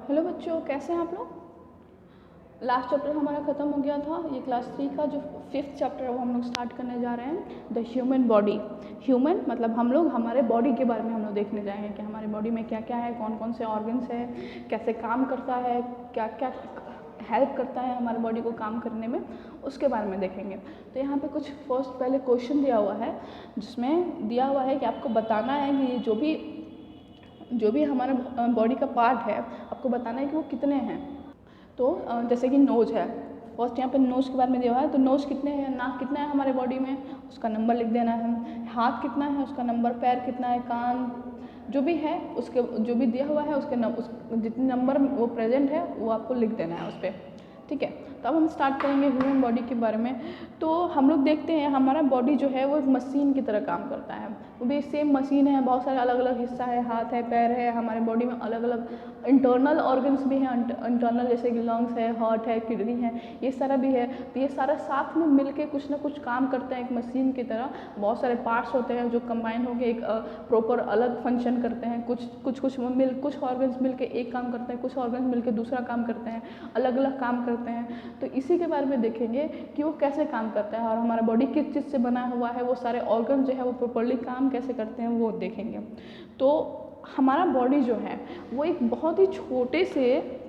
Hello बच्चों, कैसे हैं आप लोग। लास्ट चैप्टर हमारा ख़त्म हो गया था। ये क्लास 3 का जो 5th चैप्टर है वो हम लोग स्टार्ट करने जा रहे हैं, द ह्यूमन बॉडी। ह्यूमन मतलब हम लोग हमारे बॉडी के बारे में हम लोग देखने जाएंगे कि हमारे बॉडी में क्या क्या है, कौन कौन से ऑर्गन्स है, कैसे काम करता है, क्या क्या हेल्प करता है हमारे बॉडी को काम करने में, उसके बारे में देखेंगे। तो यहाँ पे कुछ फर्स्ट पहले क्वेश्चन दिया हुआ है, जिसमें दिया हुआ है कि आपको बताना है कि ये जो भी हमारा बॉडी का पार्ट है, आपको बताना है कि वो कितने हैं। तो जैसे कि नोज़ है, फर्स्ट यहाँ पे नोज़ के बारे में दिया हुआ है। तो नोज़ कितने हैं, नाक कितना है हमारे बॉडी में, उसका नंबर लिख देना है। हाथ कितना है, उसका नंबर। पैर कितना है, कान, जो भी है उसके जो भी दिया हुआ है उसके जितने नंबर वो प्रेजेंट है वो आपको लिख देना है उस पर। ठीक है, तो अब हम स्टार्ट करेंगे ह्यूमन बॉडी के बारे में। तो हम लोग देखते हैं हमारा बॉडी जो है वो एक मशीन की तरह काम करता है। वो भी सेम मशीन है, बहुत सारे अलग अलग हिस्सा है, हाथ है, पैर है, हमारे बॉडी में अलग अलग इंटरनल ऑर्गन्स भी हैं। इंटरनल जैसे कि लंग्स है, हार्ट है, किडनी है, ये सारा भी है। तो ये सारा साथ में मिलके कुछ ना कुछ काम करते हैं एक मशीन की तरह। बहुत सारे पार्ट्स होते हैं जो कंबाइन होकर एक प्रॉपर अलग फंक्शन करते हैं। कुछ ऑर्गन्स मिल के एक काम करते हैं, कुछ ऑर्गन्स मिल के दूसरा काम करते हैं, अलग अलग काम करते हैं। तो इसी के बारे में देखेंगे कि वो कैसे काम करता है और हमारा बॉडी किस चीज़ से बना हुआ है, वो सारे ऑर्गन जो है वो प्रॉपर्ली काम कैसे करते हैं वो देखेंगे। तो हमारा बॉडी जो है वो एक बहुत ही छोटे से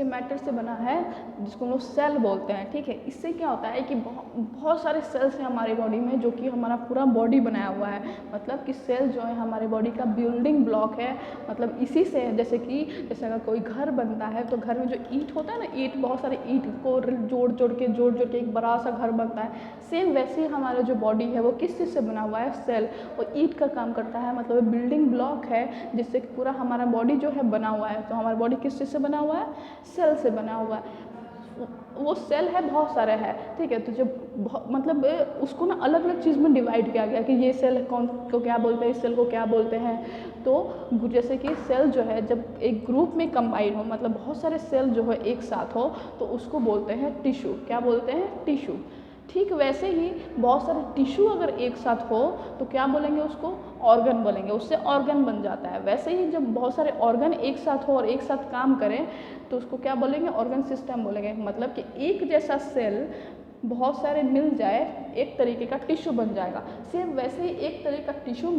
मैटर से बना है, जिसको हम लोग सेल बोलते हैं। ठीक है, इससे क्या होता है कि बहुत सारे सेल्स हैं हमारे बॉडी में, जो कि हमारा पूरा बॉडी बनाया हुआ है। मतलब कि सेल जो है हमारे बॉडी का बिल्डिंग ब्लॉक है। मतलब इसी से जैसे अगर कोई घर बनता है तो घर में जो ईंट होता है ना, ईंट, बहुत सारे ईंट को जोड़ जोड़ के एक बड़ा सा घर बनता है। सेम वैसे ही हमारा जो बॉडी है वो किस चीज़ से बना हुआ है, सेल और ईंट का काम करता है। मतलब बिल्डिंग ब्लॉक है जिससे पूरा हमारा बॉडी जो है बना हुआ है। तो हमारा बॉडी किस चीज़ से बना हुआ है, सेल से बना हुआ है। वो सेल है, बहुत सारे हैं। ठीक है, तो जब मतलब उसको ना अलग अलग चीज़ में डिवाइड किया गया कि ये सेल कौन को क्या बोलते हैं, इस सेल को क्या बोलते हैं। तो जैसे कि सेल जो है जब एक ग्रुप में कंबाइन हो, मतलब बहुत सारे सेल जो है एक साथ हो, तो उसको बोलते हैं टिश्यू। क्या बोलते हैं, टिश्यू। ठीक वैसे ही बहुत सारे टिश्यू अगर एक साथ हो तो क्या बोलेंगे, उसको ऑर्गन बोलेंगे। उससे ऑर्गन बन जाता है। वैसे ही जब बहुत सारे ऑर्गन एक साथ हो और एक साथ काम करें तो उसको क्या बोलेंगे, ऑर्गन सिस्टम बोलेंगे। मतलब कि एक जैसा सेल बहुत सारे मिल जाए, एक तरीके का टिश्यू बन जाएगा। सेम वैसे ही एक तरीके का टिश्यू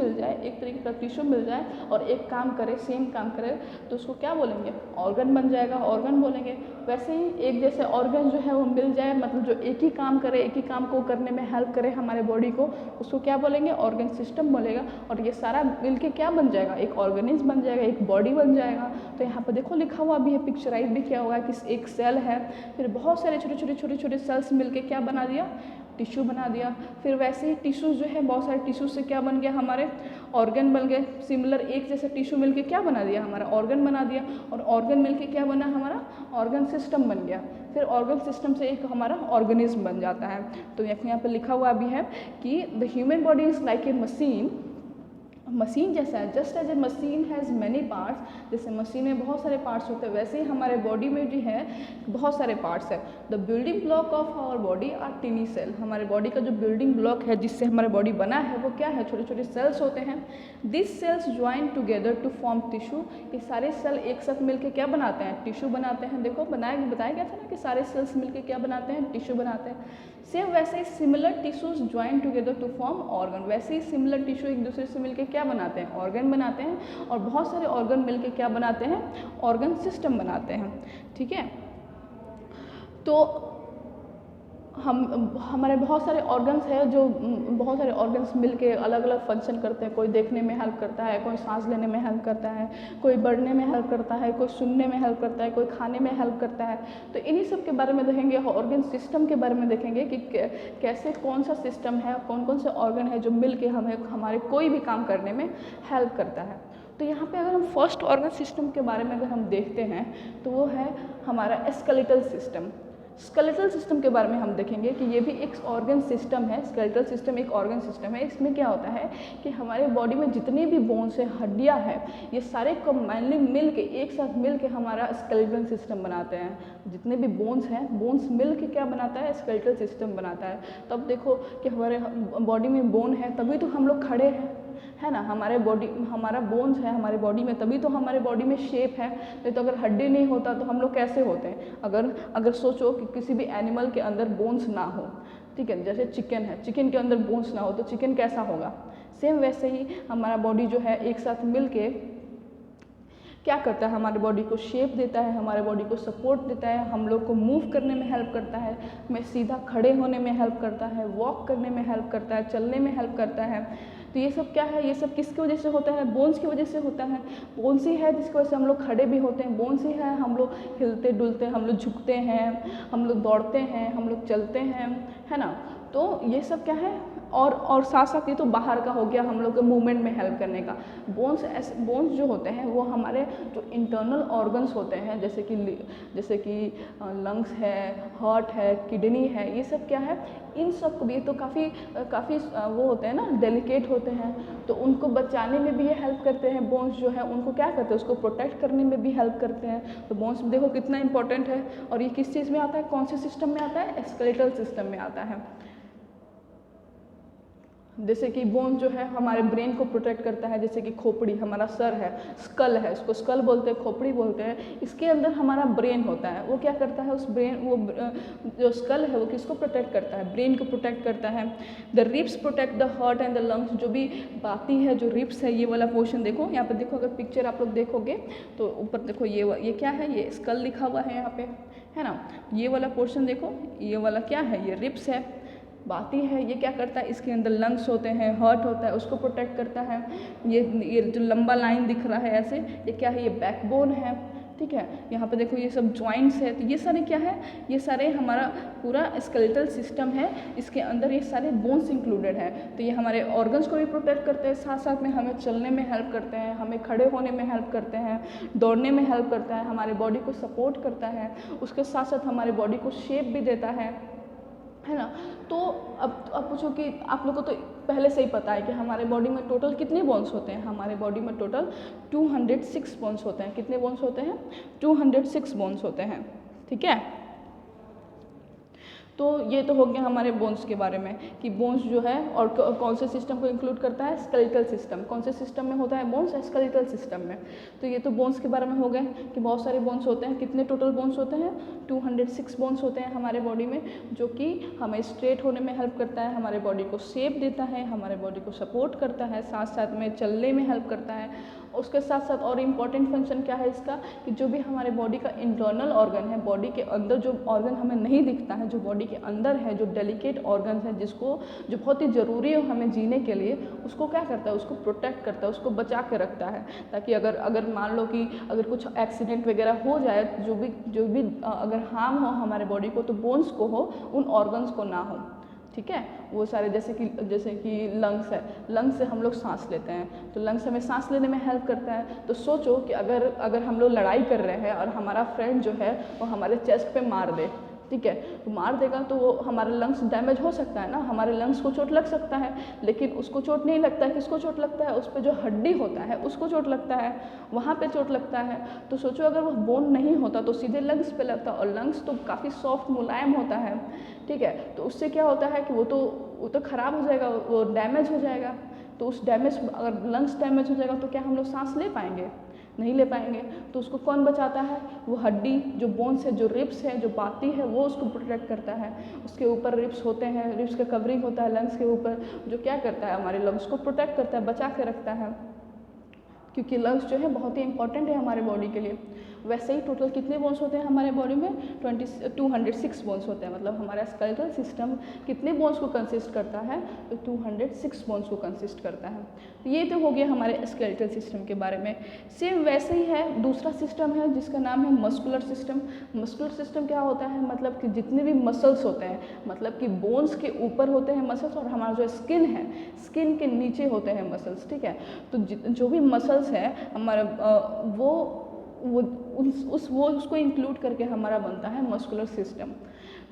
मिल जाए और एक काम करे, सेम काम करे, तो उसको क्या बोलेंगे, ऑर्गन बन जाएगा, ऑर्गन बोलेंगे। वैसे ही एक जैसे ऑर्गन जो है वो मिल जाए, मतलब जो एक ही काम करे, एक ही काम को करने में हेल्प करे हमारे बॉडी को, उसको क्या बोलेंगे, ऑर्गन सिस्टम बोलेगा। और ये सारा मिल के क्या बन जाएगा, एक ऑर्गेनिज्म बन जाएगा, एक बॉडी बन जाएगा। तो यहाँ पर देखो लिखा हुआ भी है, पिक्चराइज भी किया हुआ है कि एक सेल है, फिर बहुत सारे छोटे छोटे सेल्स मिलके क्या बना दिया, टिश्यू बना दिया। फिर वैसे ही टिश्यूज जो है, बहुत सारे टिश्यूज से क्या बन गया, हमारे ऑर्गन बन गए। सिमिलर एक जैसे टिश्यू मिलके क्या बना दिया, हमारा ऑर्गन बना दिया। और ऑर्गन मिलके क्या बना, हमारा ऑर्गन सिस्टम बन गया। फिर ऑर्गन सिस्टम से एक हमारा ऑर्गेनिज्म बन जाता है। तो यहाँ पे लिखा हुआ भी है कि the human body is like a machine जैसा है। Just as a machine has many parts, जैसे मशीन में बहुत सारे पार्ट्स होते हैं, वैसे ही हमारे बॉडी में जो है बहुत सारे पार्ट्स है। The building block of our body are tiny cell. हमारे बॉडी का जो बिल्डिंग ब्लॉक है जिससे हमारे बॉडी बना है वो क्या है, छोटे छोटे सेल्स होते हैं। This cells join together to form tissue. ये सारे सेल एक साथ मिलकर क्या बनाते हैं, टिश्यू बनाते हैं। देखो बताया गया था ना कि सारे सेल्स मिलकर क्या बनाते हैं, टिश्यू बनाते हैं। सेम वैसे ही similar tissues join together to form organ. वैसे ही सिमिलर टिश्यू एक दूसरे से मिलकर क्या बनाते हैं, ऑर्गन बनाते हैं। और बहुत सारे ऑर्गन मिलकर क्या बनाते हैं, ऑर्गन सिस्टम बनाते हैं। ठीक है, तो हमारे बहुत सारे ऑर्गन्स हैं, जो बहुत सारे ऑर्गन्स मिलके अलग अलग फंक्शन करते हैं। कोई देखने में हेल्प करता है, कोई सांस लेने में हेल्प करता है, कोई बढ़ने में हेल्प करता है, कोई सुनने में हेल्प करता है, कोई खाने में हेल्प करता है। तो इन्हीं सब के बारे में देखेंगे, ऑर्गन सिस्टम के बारे में देखेंगे कि कैसे कौन सा सिस्टम है, कौन कौन से ऑर्गन है जो मिल के हमें हमारे कोई भी काम करने में हेल्प करता है। तो यहाँ पे अगर हम फर्स्ट ऑर्गन सिस्टम के बारे में अगर हम देखते हैं तो वो है हमारा स्केलेटल सिस्टम। स्केलेटल सिस्टम के बारे में हम देखेंगे कि ये भी एक ऑर्गन सिस्टम है। स्केलेटल सिस्टम एक ऑर्गन सिस्टम है। इसमें क्या होता है कि हमारे बॉडी में जितने भी बोन्स है, हड्डियाँ हैं, ये सारे कंबाइनली मिल के एक साथ मिल के हमारा स्केलेटल सिस्टम बनाते हैं। जितने भी बोन्स हैं, बोन्स मिल के क्या बनाता है, स्केलेटल सिस्टम बनाता है। तब देखो कि हमारे बॉडी में बोन है तभी तो हम लोग खड़े हैं, है ना। हमारे बॉडी, हमारा बोन्स है हमारे बॉडी में, तभी तो हमारे बॉडी में शेप है। नहीं तो अगर हड्डी नहीं होता तो हम लोग कैसे होते हैं। अगर सोचो कि किसी भी एनिमल के अंदर बोन्स ना हो, ठीक है, जैसे चिकन है, चिकन के अंदर बोन्स ना हो तो चिकन कैसा होगा। सेम वैसे ही हमारा बॉडी जो है एक साथ मिल के क्या करता है, हमारे बॉडी को शेप देता है, हमारे बॉडी को सपोर्ट देता है, हम लोग को मूव करने में हेल्प करता है, हमें सीधा खड़े होने में हेल्प करता है, वॉक करने में हेल्प करता है, चलने में हेल्प करता है। तो ये सब क्या है, ये सब किसकी वजह से होता है, बोन्स की वजह से होता है। बोन्स ही है जिसकी वजह से हम लोग खड़े भी होते हैं, बोन्स ही है हम लोग हिलते डुलते, हम लोग झुकते हैं, हम लोग दौड़ते हैं, हम लोग चलते हैं, है ना। तो ये सब क्या है, और साथ साथ ये तो बाहर का हो गया, हम लोग के मूवमेंट में हेल्प करने का। बोन्स जो होते हैं वो हमारे जो इंटरनल ऑर्गन्स होते हैं, जैसे कि लंग्स है, हार्ट है, किडनी है, ये सब क्या है, इन सब को भी तो काफ़ी वो होते हैं ना, डेलिकेट होते हैं, तो उनको बचाने में भी ये हेल्प करते हैं। बोन्स जो है उनको क्या करते हैं, उसको प्रोटेक्ट करने में भी हेल्प करते हैं। तो बोन्स देखो कितना इंपॉर्टेंट है। और ये किस चीज़ में आता है, कौन से सिस्टम में आता है, स्केलेटल सिस्टम में आता है। जैसे कि बोन जो है हमारे ब्रेन को प्रोटेक्ट करता है, जैसे कि खोपड़ी, हमारा सर है, स्कल है, इसको स्कल बोलते हैं, खोपड़ी बोलते हैं, इसके अंदर हमारा ब्रेन होता है। वो क्या करता है, उस ब्रेन, वो जो स्कल है वो किसको प्रोटेक्ट करता है, ब्रेन को प्रोटेक्ट करता है। The ribs protect the heart and the lungs, जो भी बाती है, जो रिब्स है, ये वाला पोर्शन देखो, यहाँ पर देखो, अगर पिक्चर आप लोग देखोगे तो ऊपर देखो, ये क्या है, ये स्कल लिखा हुआ है यहाँ पे, है ना। ये वाला पोर्शन देखो, ये वाला क्या है, ये रिब्स है, बाती है, ये क्या करता है, इसके अंदर लंग्स होते हैं, हार्ट होता है, उसको प्रोटेक्ट करता है। ये जो लंबा लाइन दिख रहा है ऐसे, ये क्या है, ये बैकबोन है, ठीक है। यहाँ पे देखो ये सब जॉइंट्स है, तो ये सारे क्या है, ये सारे हमारा पूरा स्केलेटल सिस्टम है, इसके अंदर ये सारे बोन्स इंक्लूडेड है। तो ये हमारे ऑर्गन्स को भी प्रोटेक्ट करते हैं, साथ साथ में हमें चलने में हेल्प करते हैं, हमें खड़े होने में हेल्प करते हैं, दौड़ने में हेल्प करता है, हमारे बॉडी को सपोर्ट करता है, उसके साथ साथ हमारे बॉडी को शेप भी देता है ना। तो अब पूछो कि आप लोगों को तो पहले से ही पता है कि हमारे बॉडी में टोटल कितने बोन्स होते हैं। हमारे बॉडी में टोटल 206 बोन्स होते हैं। कितने बोन्स होते हैं, 206 बोन्स होते हैं, ठीक है। तो ये तो हो गया हमारे बोन्स के बारे में कि बोन्स जो है और कौन से सिस्टम को इंक्लूड करता है, स्केलेटल सिस्टम। कौन से सिस्टम में होता है बोन्स, स्केलेटल सिस्टम में। तो ये तो बोन्स के बारे में हो गए कि बहुत सारे बोन्स होते हैं। कितने टोटल बोन्स होते हैं, 206 बोन्स होते हैं हमारे बॉडी में, जो कि हमें स्ट्रेट होने में हेल्प करता है, हमारे बॉडी को शेप देता है, हमारे बॉडी को सपोर्ट करता है, साथ साथ में चलने में हेल्प करता है। उसके साथ साथ और इम्पॉर्टेंट फंक्शन क्या है इसका, कि जो भी हमारे बॉडी का इंटरनल ऑर्गन है, बॉडी के अंदर जो ऑर्गन हमें नहीं दिखता है, जो बॉडी के अंदर है, जो डेलिकेट ऑर्गन है, जो बहुत ही ज़रूरी है हमें जीने के लिए, उसको क्या करता है, उसको प्रोटेक्ट करता है, उसको बचा के रखता है, ताकि अगर मान लो कि अगर कुछ एक्सीडेंट वगैरह हो जाए, जो भी अगर हार्म हो हमारे बॉडी को, तो बोन्स को हो, उन ऑर्गन्स को ना हो, ठीक है। वो सारे जैसे कि लंग्स है, लंग्स से हम लोग सांस लेते हैं, तो लंग्स हमें सांस लेने में हेल्प करता है। तो सोचो कि अगर हम लोग लड़ाई कर रहे हैं और हमारा फ्रेंड जो है वो हमारे चेस्ट पे मार दे, ठीक है, तो मार देगा तो वो हमारा लंग्स डैमेज हो सकता है ना, हमारे लंग्स को चोट लग सकता है। लेकिन उसको चोट नहीं लगता है, किसको चोट लगता है, उस पर जो हड्डी होता है उसको चोट लगता है, वहाँ पे चोट लगता है। तो सोचो अगर वो बोन नहीं होता तो सीधे लंग्स पे लगता, और लंग्स तो काफ़ी सॉफ्ट मुलायम होता है, ठीक है। तो उससे क्या होता है कि वो तो ख़राब हो जाएगा, वो डैमेज हो जाएगा। तो उस डैमेज, अगर लंग्स डैमेज हो जाएगा तो क्या हम लोग सांस ले पाएंगे, नहीं ले पाएंगे। तो उसको कौन बचाता है, वो हड्डी, जो बोन्स है, जो रिब्स है, जो बाती है, वो उसको प्रोटेक्ट करता है। उसके ऊपर रिब्स होते हैं, रिब्स का कवरिंग होता है लंग्स के ऊपर, जो क्या करता है, हमारे लंग्स को प्रोटेक्ट करता है, बचा के रखता है, क्योंकि लंग्स जो है बहुत ही इंपॉर्टेंट है हमारे बॉडी के लिए। वैसे ही टोटल कितने बोन्स होते हैं हमारे बॉडी में, 206 बोन्स होते हैं। मतलब हमारा स्केलेटल सिस्टम कितने बोन्स को कंसिस्ट करता है, तो 206 बोन्स को कंसिस्ट करता है। तो ये तो हो गया हमारे स्केलेटल सिस्टम के बारे में। सेम वैसे ही है दूसरा सिस्टम है जिसका नाम है मस्कुलर सिस्टम। मस्कुलर सिस्टम क्या होता है, मतलब कि जितने भी मसल्स होते हैं, मतलब कि बोन्स के ऊपर होते हैं मसल्स, और हमारा जो स्किन है, स्किन के नीचे होते हैं मसल्स, ठीक है। तो जो भी मसल्स है हमारा वो उसको इंक्लूड करके हमारा बनता है मस्कुलर सिस्टम।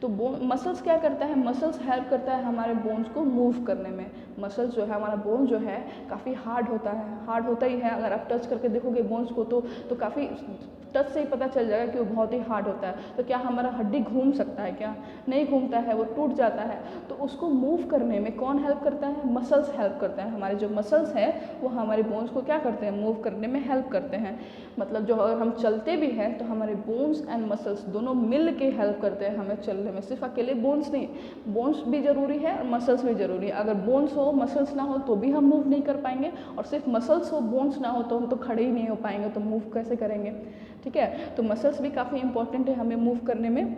तो मसल्स क्या करता है, मसल्स हेल्प करता है हमारे बोन्स को मूव करने में, मसल्स जो है, हमारा बोन जो है काफ़ी हार्ड होता है, हार्ड होता ही है। अगर आप टच करके देखोगे बोन्स को तो काफ़ी टच से ही पता चल जाएगा कि वो बहुत ही हार्ड होता है। तो क्या हमारा हड्डी घूम सकता है? क्या नहीं घूमता है, वो टूट जाता है। तो उसको मूव करने में कौन हेल्प करता है? मसल्स हेल्प करते हैं। हमारे जो मसल्स हैं वो हमारे बोन्स को क्या करते हैं? मूव करने में हेल्प करते हैं। मतलब जो अगर हम चलते भी हैं तो हमारे बोन्स एंड मसल्स दोनों मिल के हेल्प करते हैं हमें चलने में। सिर्फ अकेले बोन्स नहीं, बोन्स भी ज़रूरी है और मसल्स भी ज़रूरी है। अगर बोन्स हो मसल्स ना हो तो भी हम मूव नहीं कर पाएंगे, और सिर्फ मसल्स हो बोन्स ना हो तो हम तो खड़े ही नहीं हो पाएंगे, तो मूव कैसे करेंगे? ठीक है, तो मसल्स भी काफ़ी इंपॉर्टेंट है हमें मूव करने में।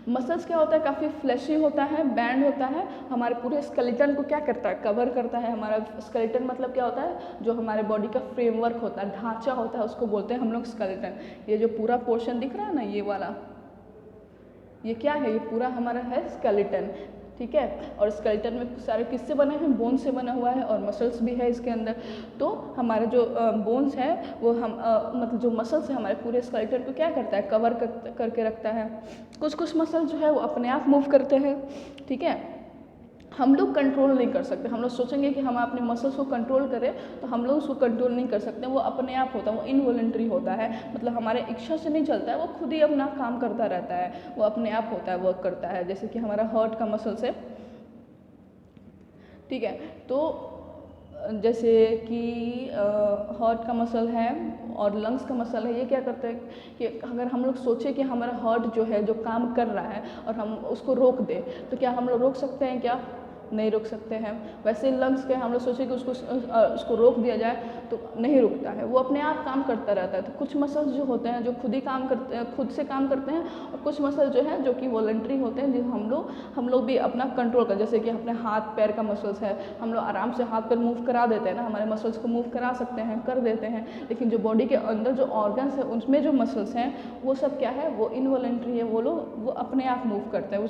मसल्स क्या होता है? काफ़ी फ्लैशी होता है, बैंड होता है, हमारे पूरे स्केलेटन को क्या करता है? कवर करता है। हमारा स्केलेटन मतलब क्या होता है? जो हमारे बॉडी का फ्रेमवर्क होता है, ढांचा होता है, उसको बोलते हैं हम लोग स्केलेटन। ये जो पूरा पोर्शन दिख रहा है ना, ये वाला, ये क्या है? ये पूरा हमारा है स्केलेटन। ठीक है, और स्केलेटन में सारे किससे बने हैं? बोन से बना हुआ है, और मसल्स भी है इसके अंदर। तो हमारे जो बोन्स है वो हम मतलब जो मसल्स है हमारे पूरे स्केलेटन को क्या करता है? कवर करके रखता है। कुछ मसल जो है वो अपने आप मूव करते हैं। ठीक है, हम लोग कंट्रोल नहीं कर सकते। हम लोग सोचेंगे कि हम अपने मसल्स को कंट्रोल करें, तो हम लोग उसको कंट्रोल नहीं कर सकते। वो अपने आप होता है, वो इनवॉलंटरी होता है, मतलब हमारे इच्छा से नहीं चलता है, वो खुद ही अपना काम करता रहता है, वो अपने आप होता है, वर्क करता है। जैसे कि हमारा हार्ट का मसल्स है, ठीक है, तो जैसे कि हार्ट का मसल है और लंग्स का मसल है, ये क्या करते हैं कि अगर हम लोग सोचे कि हमारा हार्ट जो है जो काम कर रहा है और हम उसको रोक दें, तो क्या हम लोग रोक सकते हैं? क्या नहीं रोक सकते हैं। वैसे लंग्स के हम लोग सोचे कि उसको रोक दिया जाए तो नहीं रुकता है, वो अपने आप काम करता रहता है। तो कुछ मसल्स जो होते हैं जो खुद ही काम करते हैं, खुद से काम करते हैं, और कुछ मसल जो है जो कि वॉलंटरी होते हैं, जो हम लोग भी अपना कंट्रोल कर, जैसे कि अपने हाथ पैर का मसल्स है, हम लोग आराम से हाथ पैर मूव करा देते हैं ना, हमारे मसल्स को मूव करा सकते हैं, कर देते हैं। लेकिन जो बॉडी के अंदर जो ऑर्गन्स है उनमें जो मसल्स हैं वो सब क्या है? वो इनवॉलंटरी है, वो अपने आप मूव करते हैं,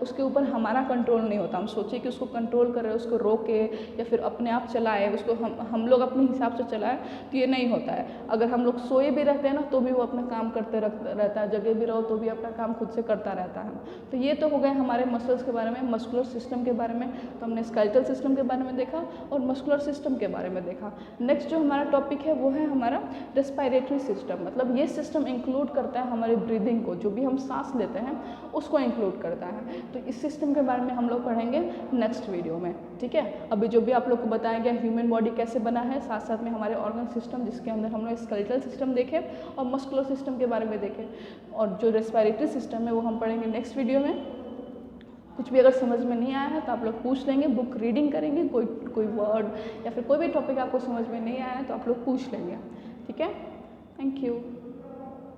उसके ऊपर हमारा कंट्रोल नहीं होता। हम सोचे कि उसको कंट्रोल करें, उसको रोके या फिर अपने आप चलाए, उसको हम लोग अपने हिसाब से चलाएं, तो ये नहीं होता है। अगर हम लोग सोए भी रहते हैं ना तो भी वो अपना काम करते रहता है, जगह भी रहो तो भी अपना काम खुद से करता रहता है। तो ये तो हो गए हमारे मसल्स के बारे में, मस्कुलर सिस्टम के बारे में। तो हमने स्केलेटल सिस्टम के बारे में देखा और मस्कुलर सिस्टम के बारे में देखा। नेक्स्ट जो हमारा टॉपिक है वो है हमारा रेस्पिरेटरी सिस्टम। मतलब ये सिस्टम इंक्लूड करता है हमारे ब्रीदिंग को, जो भी हम सांस लेते हैं उसको इंक्लूड करता है। तो इस सिस्टम के बारे में हम लोग पढ़ेंगे नेक्स्ट वीडियो में। ठीक है, अभी जो भी आप लोग को बताया गया ह्यूमन बॉडी कैसे बना है, साथ साथ में हमारे ऑर्गन सिस्टम जिसके अंदर हम लोग स्केलेटल सिस्टम देखे और मस्कुलर सिस्टम के बारे में देखे, और जो रेस्पिरेटरी सिस्टम है वो हम पढ़ेंगे नेक्स्ट वीडियो में। कुछ भी अगर समझ में नहीं आया है तो आप लोग पूछ लेंगे, बुक रीडिंग करेंगे, कोई वर्ड या फिर कोई भी टॉपिक आपको समझ में नहीं आया है तो आप लोग पूछ लेंगे। ठीक है, थैंक यू।